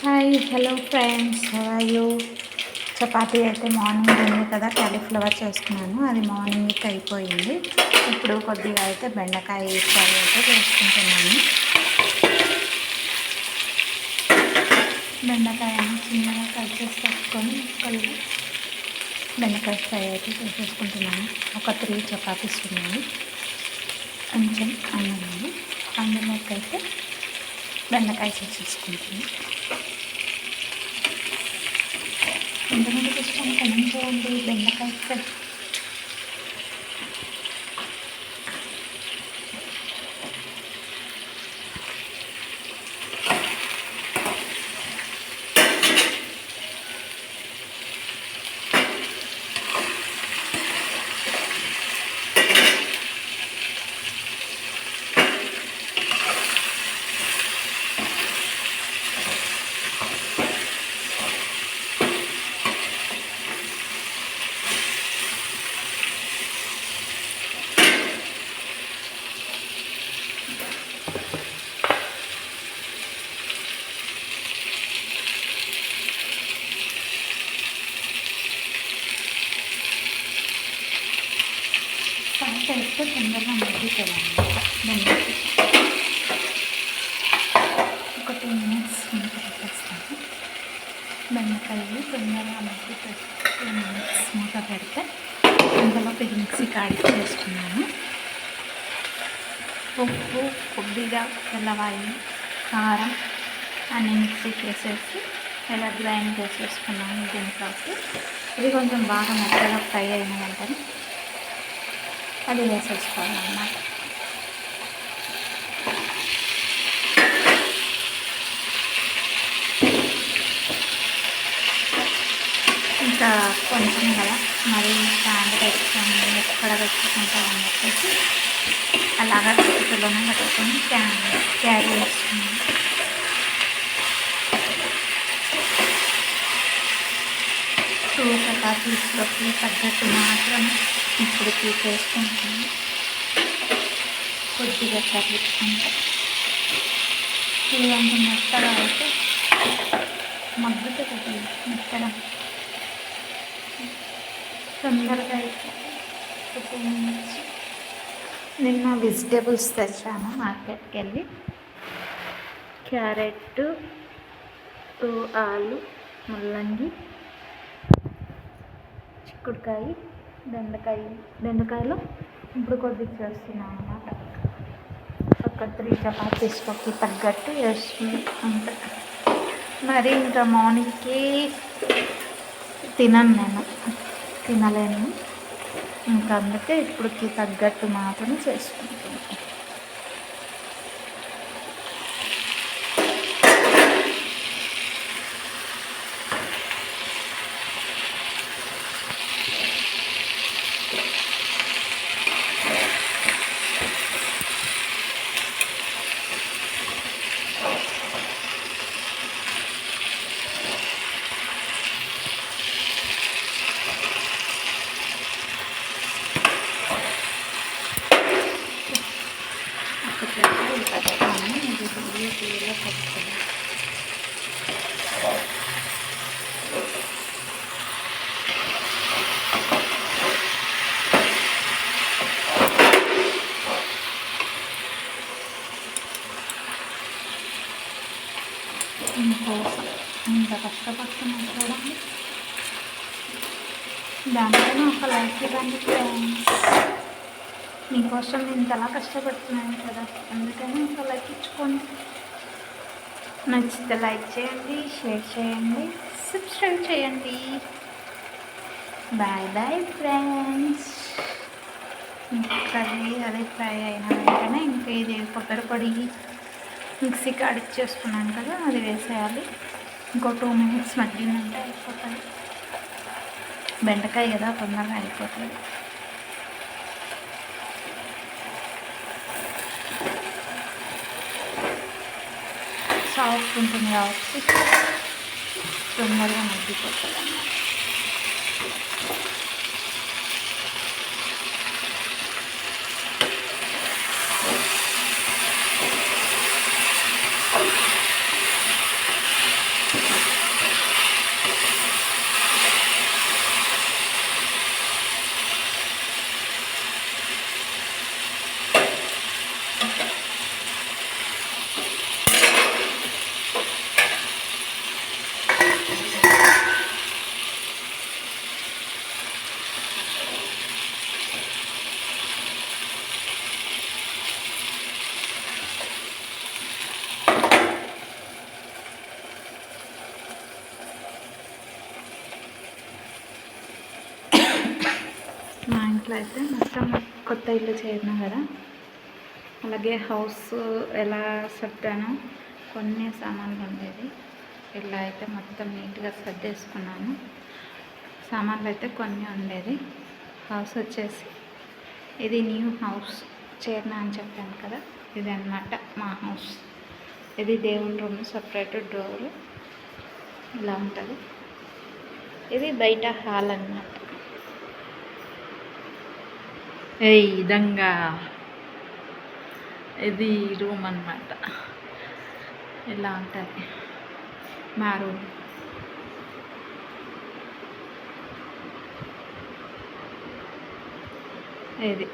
Hi hello friends, how are you? Chapati అయితే morning ఉంది కదా, క్యాలీఫ్లవర్ చేసుకున్నాను. అది మార్నింగ్కి అయిపోయింది. ఇప్పుడు కొద్దిగా అయితే బెండకాయ ఫ్రై అయితే చేసుకుంటున్నాను. బెండకాయని చిన్నగా కట్ చేసి పెట్టుకొని ముక్కలు బెండకాయ ఫ్రై అయితే చేసేసుకుంటున్నాను. ఒక 3 చపాతీస్ ఉన్నాయి, కొంచెం అన్నం ఉంది. అందులోకి అయితే బెండకాయ చేసేసుకుంటున్నాను. ఎంతమందికి ఇష్టం కమెంట్ చేయండి. బెండకాయ ఫ్రై వేస్తే తొందరగా మగ్గుతుంది అన్నమాట. ఒక 2 మినిట్స్ మూత పెట్టేస్తాను. బెండకాయలు తొందరగా మగ్గుతుంది. 2 మినిట్స్ మూత పెడితే అందులోకి మిక్సీ కాడి చేసుకున్నాను. ఉప్పు, కొద్దిగా తెల్లవాయి, కారం అన్నీ మిక్సీకి వేసేసి ఇలా గ్రైండ్ చేసేసుకున్నాను. దీంట్లోకి ఇది కొంచెం బాగా మెత్తగా ఫ్రై అయిన వెంటనే అది వేసేసుకోవాలన్నమాట. ఇంకా కొంచెం కదా, మరి స్టాండ్ పెట్టుకొని ఎక్కడ పెట్టుకుంటామని చెప్పేసి అలాగా చేతిలోనే పెట్టుకొని క్యారీ చేస్తున్నాను. టూ చపాతీస్లోకి తగ్గట్టు మాత్రం ఇప్పుడు తీసుకుంటాను. కొద్దిగా కలుపుకుంటే ఇలాంటి మెత్తగా అయితే మగ్గుతుంది. మెత్తగా తొందరగా అయితే 2 మినిట్స్. నిన్న వెజిటేబుల్స్ తెచ్చాను మార్కెట్కి వెళ్ళి. క్యారెట్, ఆలు, ముల్లంగి, చిక్కుడుకాయ, బెండకాయలు ఇప్పుడు కొద్దిగా చేస్తున్నాను అన్నమాట. ఒక 3 చపాతీస్కి తగ్గట్టు వేస్తుంది అంతే. మరి ఇంకా మార్నింగ్కి తినలేను. ఇంకా అందుకే ఇప్పటికి తగ్గట్టు మాత్రం చేసుకుంటాను. ఇంకోసం ఇంత కష్టపడుతున్నాను చూడండి. దానికన్నా ఒక లైక్ ఇవ్వండి ఫ్రెండ్స్. మీకోసం ఇంతలా కష్టపడుతున్నాను కదా, అందుకని ఒక లైక్ ఇచ్చుకోండి. నచ్చితే లైక్ చేయండి, షేర్ చేయండి, సబ్స్క్రైబ్ చేయండి. Bye bye friends. అదే ఫ్రై అయిన వెంటనే ఇంకా ఇది కొబ్బరి పొడి మిక్సీ కాడిచ్చేసుకున్నాను కదా, అది వేసేయాలి. ఇంకో 2 మినిట్స్ మగ్గిందంటే అయిపోతుంది. బెండకాయ కదా, తొందరగా అయిపోతుంది. సాఫ్ట్ ఉంటుంది కాబట్టి తొందరగా మగ్గిపోతుంది అన్నమాట. హౌస్లో అయితే మొత్తం కొత్త ఇల్లు చేరినా కదా, అలాగే హౌస్ ఎలా సర్దానో కొన్ని సామాన్లు ఉండేది. ఇలా అయితే మొత్తం నీట్గా సర్దేసుకున్నాను. సామాన్లు అయితే కొన్ని ఉండేది. హౌస్ వచ్చేసి ఇది న్యూ హౌస్ చేరినా అని చెప్పాను కదా, ఇది అన్నమాట మా హౌస్. ఇది దేవుని రూమ్, సపరేట్ డోర్ ఇలా ఉంటుంది. ఇది బయట హాల్ అన్నమాట. ఈ విధంగా ఇది రూమ్ అన్నమాట. ఇలా ఉంటుంది మా రూమ్. ఇది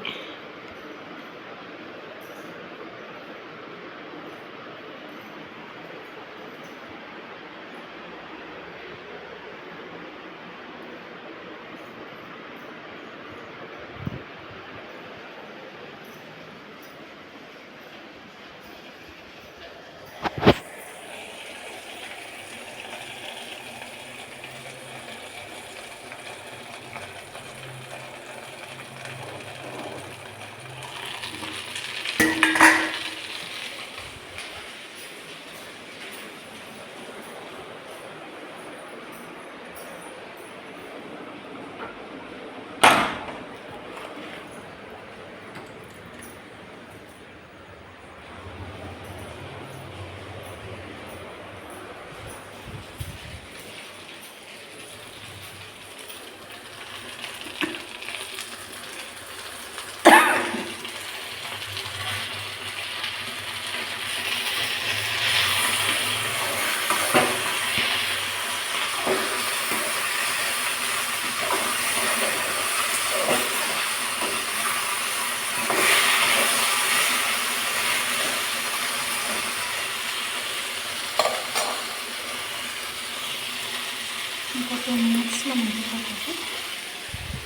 ఇంకో 2 మినిట్స్లో మంచిగా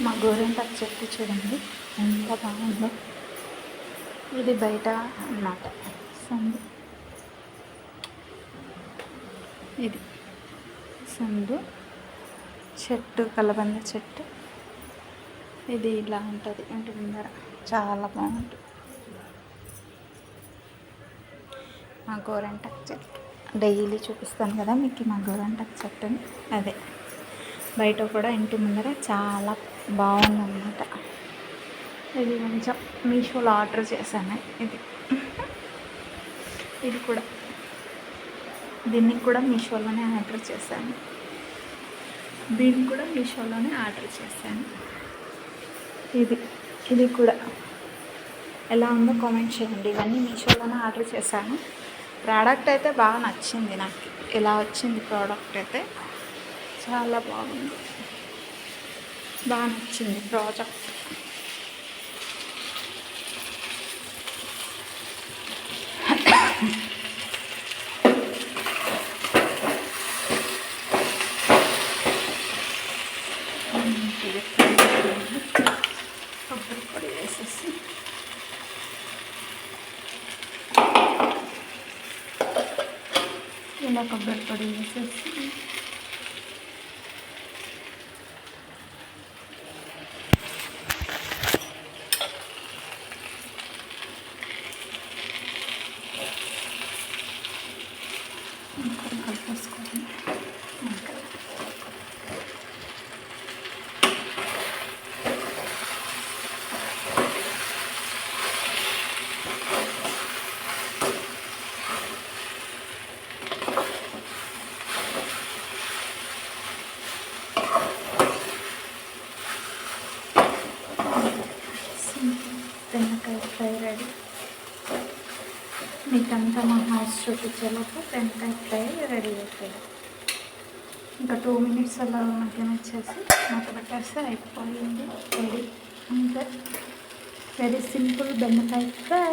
మా గోరింటాకు చెట్టు చూడండి ఎంత బాగుందో. ఇది బయట అన్నమాట సందు. ఇది సందు చెట్టు, కలబంద చెట్టు. ఇది ఇలా ఉంటుంది ఇంటి ముందర, చాలా బాగుంటుంది మా గోరింటాకు చెట్టు. డైలీ చూపిస్తాను కదా మీకు మా గోరింటాకు చెట్టుని. అదే బయట కూడా ఇంటి ముందర చాలా బాగుందన్నమాట. ఇది కొంచెం మీషోలో ఆర్డర్ చేశాను. ఇది కూడా దీన్ని కూడా మీషోలోనే ఆర్డర్ చేశాను. దీన్ని కూడా మీషోలోనే ఆర్డర్ చేశాను. ఇది కూడా ఎలా ఉందో కామెంట్ చేయండి. ఇవన్నీ మీషోలోనే ఆర్డర్ చేశాను. ప్రోడక్ట్ అయితే బాగా నచ్చింది నాకు. ఇలా వచ్చింది ప్రోడక్ట్ అయితే చాలా బాగుంది, బాగా నచ్చింది ప్రాజెక్ట్. కొబ్బరి పొడి వేసేసి ఇలా కొబ్బరి పొడి వేసేసి కలిపేసుకోండి. బెండకాయ ఫ్రై రెడీ. మీకంతా మా హౌస్ చూపించేలోపు బెండకాయ ఫ్రై రెడీ అయిపోయింది. ఇంకా 2 మినిట్స్ అలా మధ్యన వచ్చేసి మూత పెట్టేస్తే అయిపోయింది రెడీ. అంతే, వెరీ సింపుల్ బెండకాయ ఫ్రై.